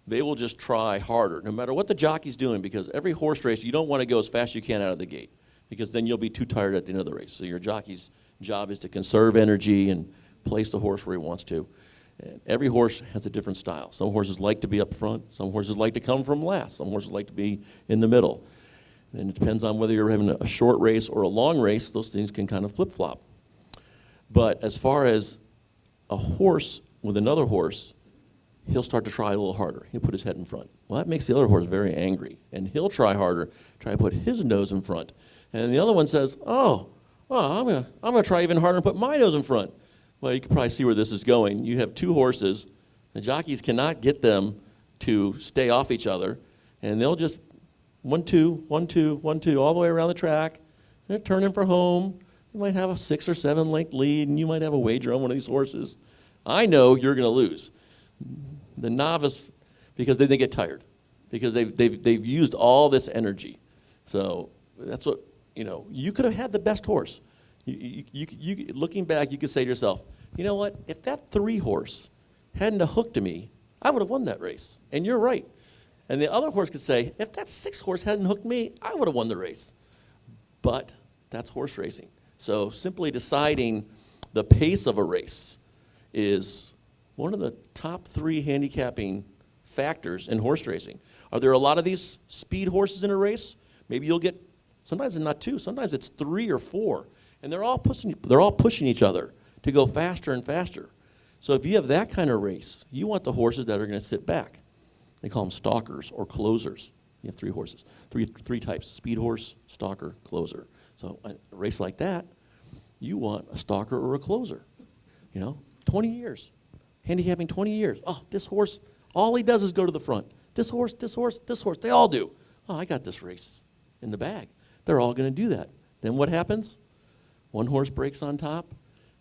They will just try harder, no matter what the jockey's doing, because every horse race, you don't want to go as fast as you can out of the gate, because then you'll be too tired at the end of the race. So your jockey's job is to conserve energy and place the horse where he wants to. And every horse has a different style. Some horses like to be up front. Some horses like to come from last. Some horses like to be in the middle. And it depends on whether you're having a short race or a long race. Those things can kind of flip-flop. But as far as a horse with another horse, he'll start to try a little harder. He'll put his head in front. Well, that makes the other horse very angry. And he'll try harder, try to put his nose in front. And the other one says, oh, well, I'm gonna try even harder and put my nose in front. Well, you can probably see where this is going. You have two horses. The jockeys cannot get them to stay off each other. And they'll just 1, 2, 1, 2, 1, 2, all the way around the track. They're turning for home. You might have a 6 or 7 length lead, and you might have a wager on one of these horses. I know you're going to lose. The novice, because they get tired, because they've used all this energy. So that's what, you could have had the best horse. Looking back, you could say to yourself, you know what, if that 3 horse hadn't have hooked to me, I would have won that race. And you're right. And the other horse could say, if that 6 horse hadn't hooked me, I would have won the race. But that's horse racing. So simply deciding the pace of a race is one of the top 3 handicapping factors in horse racing. Are there a lot of these speed horses in a race? Maybe you'll get, sometimes it's not 2, sometimes it's 3 or 4. And they're all pushing each other to go faster and faster. So if you have that kind of race, you want the horses that are going to sit back. They call them stalkers or closers. You have 3 horses, three types: speed horse, stalker, closer. So a race like that, you want a stalker or a closer. 20 years, handicapping 20 years. Oh, this horse, all he does is go to the front. This horse, this horse, this horse, they all do. Oh, I got this race in the bag. They're all going to do that. Then what happens? One horse breaks on top.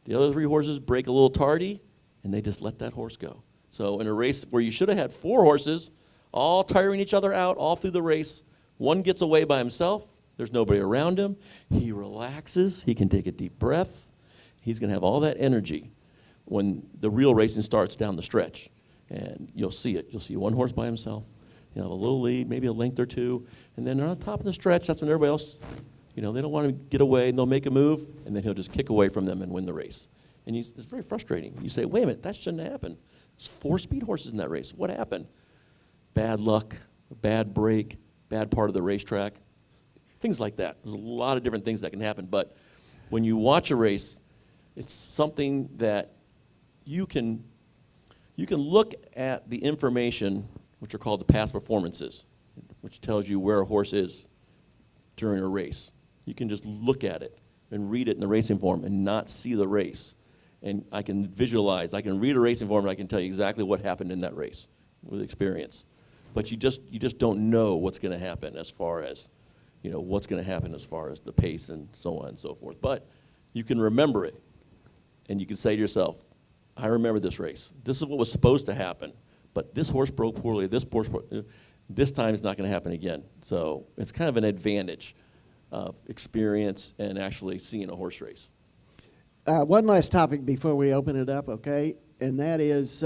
The other 3 horses break a little tardy, and they just let that horse go. So in a race where you should have had 4 horses, all tiring each other out all through the race, one gets away by himself. There's nobody around him. He relaxes. He can take a deep breath. He's going to have all that energy when the real racing starts down the stretch. And you'll see it. You'll see one horse by himself. He'll have a little lead, maybe a length or 2. And then on top of the stretch, that's when everybody else, they don't want to get away, and they'll make a move, and then he'll just kick away from them and win the race. And it's very frustrating. You say, wait a minute, that shouldn't have happened. There's 4 speed horses in that race. What happened? Bad luck, a bad break, bad part of the racetrack. Things like that. There's a lot of different things that can happen. But when you watch a race, it's something that you can look at the information, which are called the past performances, which tells you where a horse is during a race. You can just look at it and read it in the racing form and not see the race. And I can visualize, I can read a racing form, and I can tell you exactly what happened in that race with experience. But you just don't know what's going to happen as far as, what's going to happen as far as the pace and so on and so forth. But you can remember it, and you can say to yourself, I remember this race. This is what was supposed to happen, but this horse broke poorly. This time it's not going to happen again. So it's kind of an advantage of experience and actually seeing a horse race. One last topic before we open it up, okay? And that is,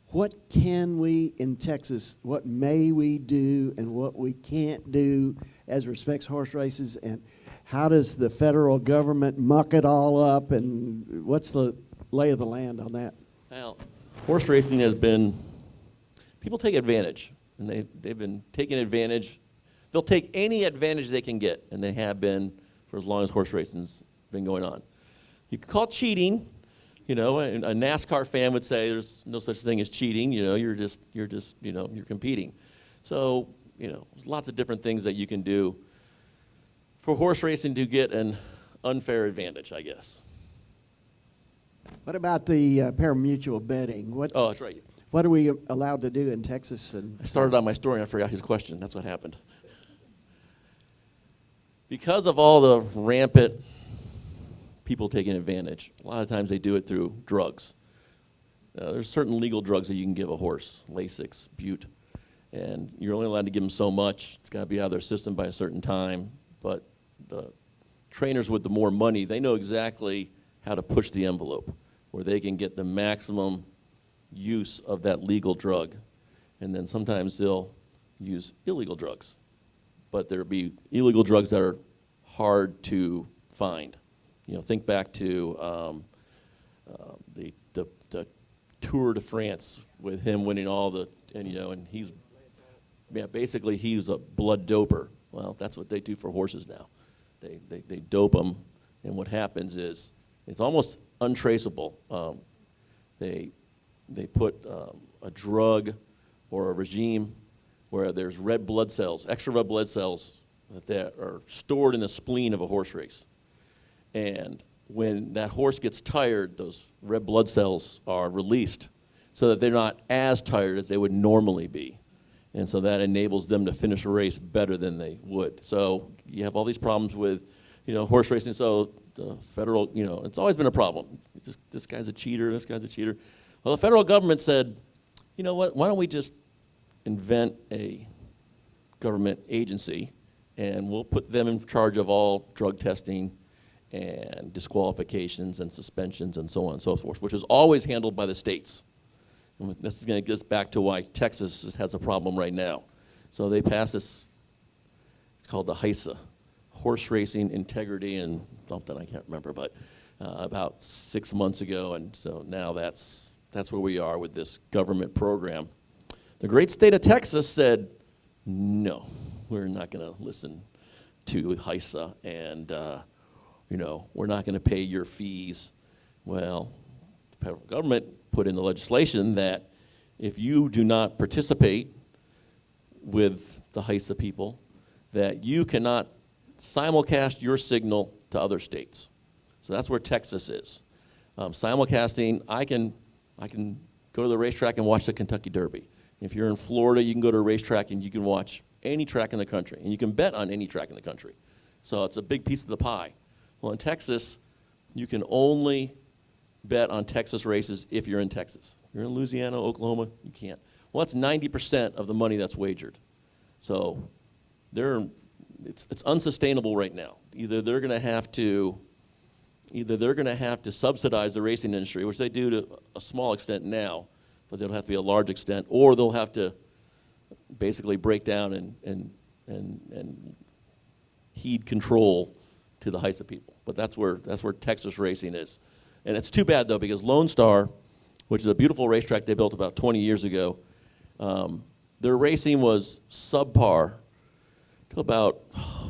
what can we in Texas, what may we do and what we can't do as respects horse races, and how does the federal government muck it all up, and what's the lay of the land on that? Well, horse racing has been, people take advantage, and they've been taking advantage. They'll take any advantage they can get, and they have been for as long as horse racing's been going on. You could call it cheating. And a NASCAR fan would say there's no such thing as cheating. You're competing. So, there's lots of different things that you can do for horse racing to get an unfair advantage, I guess. What about the parimutuel betting? Oh, that's right. What are we allowed to do in Texas? I started on my story and I forgot his question. That's what happened. Because of all the rampant people taking advantage, a lot of times they do it through drugs. There's certain legal drugs that you can give a horse, Lasix, Bute, and you're only allowed to give them so much. It's got to be out of their system by a certain time. But the trainers with the more money, they know exactly how to push the envelope where they can get the maximum use of that legal drug. And then sometimes they'll use illegal drugs. But there'll be illegal drugs that are hard to find. Think back to the Tour de France with him winning all the, and you know, and he's, yeah, basically he's a blood doper. Well, that's what they do for horses now. They dope them, and what happens is it's almost untraceable. They put a drug or a regime where there's red blood cells, extra red blood cells that are stored in the spleen of a horse race. And when that horse gets tired, those red blood cells are released so that they're not as tired as they would normally be. And so that enables them to finish a race better than they would. So you have all these problems with, you know, horse racing. So the federal, you know, it's always been a problem. This guy's a cheater, this guy's a cheater. Well, the federal government said, you know what, why don't we just invent a government agency and we'll put them in charge of all drug testing and disqualifications and suspensions and so on and so forth, which is always handled by the states. And this is going to get us back to why Texas has a problem right now. So they passed this, it's called the HISA, Horse Racing Integrity and something, I can't remember, but about 6 months ago, and so now that's where we are with this government program. The great state of Texas said, no, we're not going to listen to HISA, and you know, we're not going to pay your fees. Well, the federal government put in the legislation that if you do not participate with the HISA people, that you cannot simulcast your signal to other states. So that's where Texas is. Simulcasting, I can go to the racetrack and watch the Kentucky Derby. If you're in Florida, you can go to a racetrack and you can watch any track in the country, and you can bet on any track in the country. So it's a big piece of the pie. Well, in Texas, you can only bet on Texas races if you're in Texas. If you're in Louisiana, Oklahoma, you can't. Well, that's 90% of the money that's wagered. So it's unsustainable right now. Either they're going to have to subsidize the racing industry, which they do to a small extent now, but they'll have to be a large extent, or they'll have to basically break down and heed control to the HISA people. But that's where Texas racing is. And it's too bad, though, because Lone Star, which is a beautiful racetrack they built about 20 years ago, their racing was subpar till about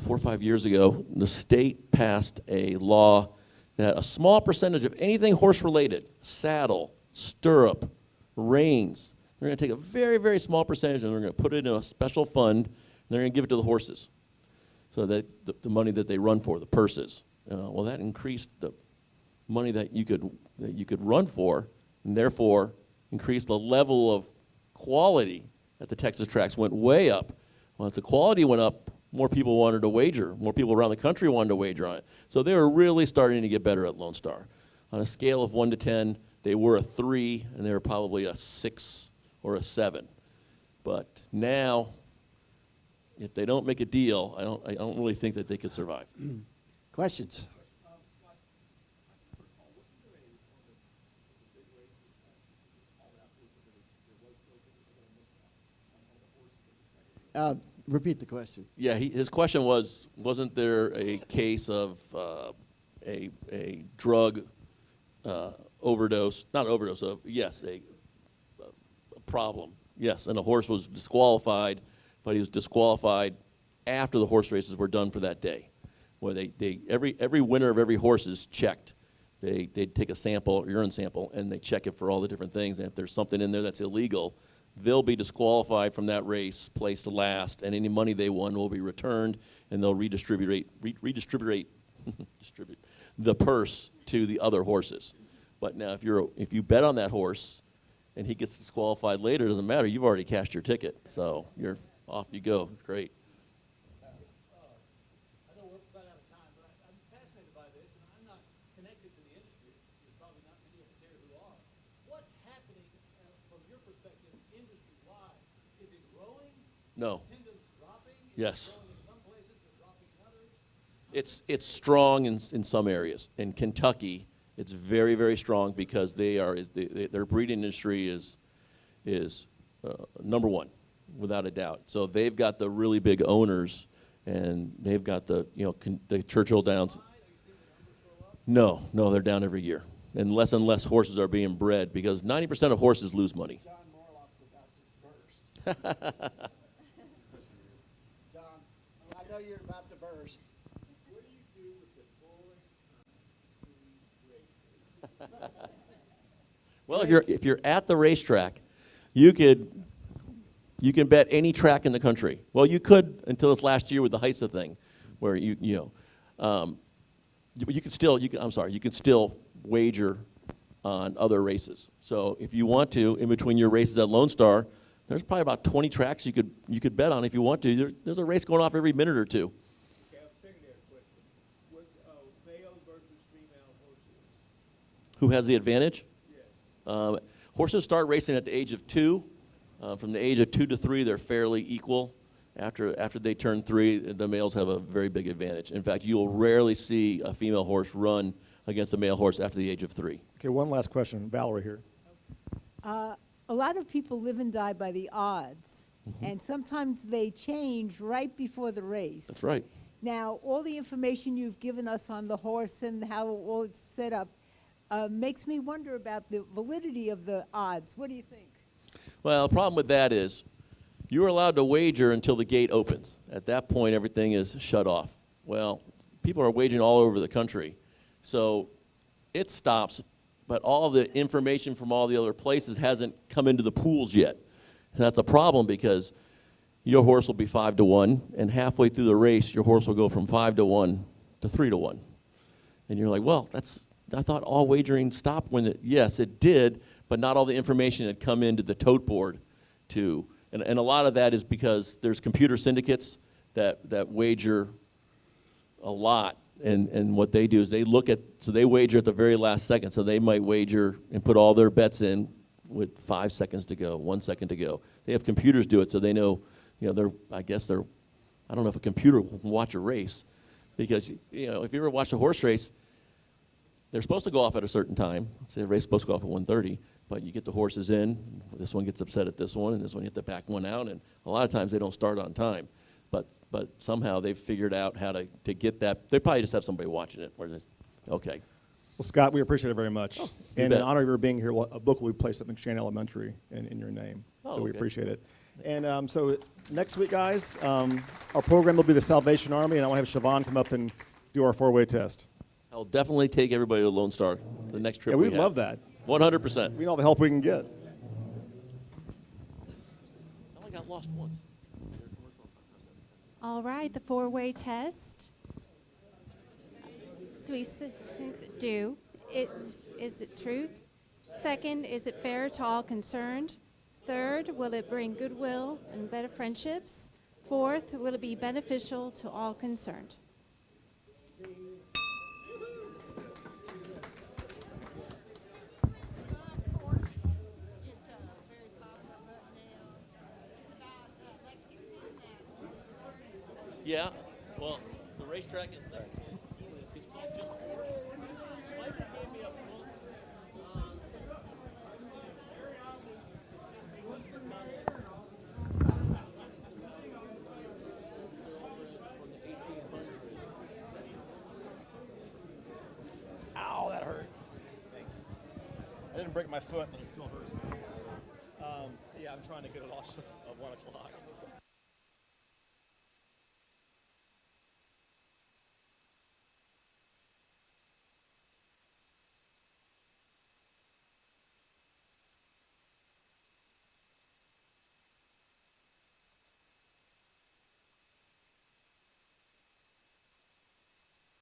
4 or 5 years ago. The state passed a law that a small percentage of anything horse-related, saddle, stirrup, reins, they're going to take a very, very small percentage and they're going to put it in a special fund and they're going to give it to the horses. So that the money that they run for, the purses. Well, that increased the money that you could run for, and therefore increased the level of quality at the Texas tracks went way up. Well, as the quality went up, more people wanted to wager. More people around the country wanted to wager on it. So they were really starting to get better at Lone Star. On a scale of 1 to 10, they were a 3, and they were probably a 6 or a 7. But now, if they don't make a deal, I don't really think that they could survive. Questions? Repeat the question. Yeah, his question was, wasn't there a case of a drug overdose, not overdose, yes, a problem, yes, and a horse was disqualified, but he was disqualified after the horse races were done for that day, where every winner of every horse is checked. They take a sample, urine sample, and they check it for all the different things, and if there's something in there that's illegal, they'll be disqualified from that race, placed last, and any money they won will be returned, and they'll redistribute the purse to the other horses. But now, if you bet on that horse, and he gets disqualified later, it doesn't matter. You've already cashed your ticket, so you're off you go. Great. I know we're about out of time, but I'm fascinated by this, and I'm not connected to the industry. There's probably not many of us here who are. What's happening from your perspective, industry-wide? Is it growing? No. Attendance dropping? Yes. Is it growing in some places but dropping in others? It's strong in some areas. In Kentucky, it's very, very strong because their breeding industry is number one, without a doubt. So they've got the really big owners, and they've got the Churchill Downs. No, they're down every year. and less horses are being bred because 90% of horses lose money. John Morlock's about to burst. John, I know you're about to burst. What do you do with the bowling races? Well, if you're at the racetrack, you can bet any track in the country. Well, you could until this last year with the HISA thing, where you can still wager on other races. So if you want to, in between your races at Lone Star, there's probably about 20 tracks you could bet on if you want to. There's a race going off every minute or two. Okay, I'm second that question. What male versus female horses? Who has the advantage? Yes. Horses start racing at the age of 2. From the age of 2 to 3, they're fairly equal. After they turn 3, the males have a very big advantage. In fact, you'll rarely see a female horse run against a male horse after the age of 3. Okay, one last question. Valerie here. A lot of people live and die by the odds, and sometimes they change right before the race. That's right. Now, all the information you've given us on the horse and how all it's set up makes me wonder about the validity of the odds. What do you think? Well, the problem with that is you're allowed to wager until the gate opens. At that point, everything is shut off. Well, people are wagering all over the country. So it stops, but all the information from all the other places hasn't come into the pools yet. And that's a problem because your horse will be 5 to 1, and halfway through the race, your horse will go from 5 to 1 to 3 to 1. And you're like, well, I thought all wagering stopped when yes, it did, but not all the information had come into the tote board and a lot of that is because there's computer syndicates that wager a lot. And what they do is they wager at the very last second. So they might wager and put all their bets in with 5 seconds to go, 1 second to go. They have computers do it so they know, I don't know if a computer will watch a race because, if you ever watch a horse race, they're supposed to go off at a certain time. Say the race is supposed to go off at 1:30, but you get the horses in, this one gets upset at this one, and this one get the back one out, and a lot of times they don't start on time. But somehow they've figured out how to get that. They probably just have somebody watching it. Okay. Well, Scott, we appreciate it very much. Oh, and in honor of your being here, a book will be placed at McShane Elementary in your name. Oh, so we okay. appreciate it. And so next week, guys, our program will be the Salvation Army, and I want to have Siobhan come up and do our 4-way test. I'll definitely take everybody to Lone Star the next trip. Yeah, we'd love that. 100%. We need all the help we can get. I only got lost once. All right, the 4-way test. Sweet things do. Is it truth? Second, is it fair to all concerned? Third, will it bring goodwill and better friendships? Fourth, will it be beneficial to all concerned? Yeah, well, the racetrack in Lexington is called Just Horse. Michael gave me a book. Ow, that hurt. Thanks. I didn't break my foot, but it still hurts. Yeah, I'm trying to get it off at 1 o'clock.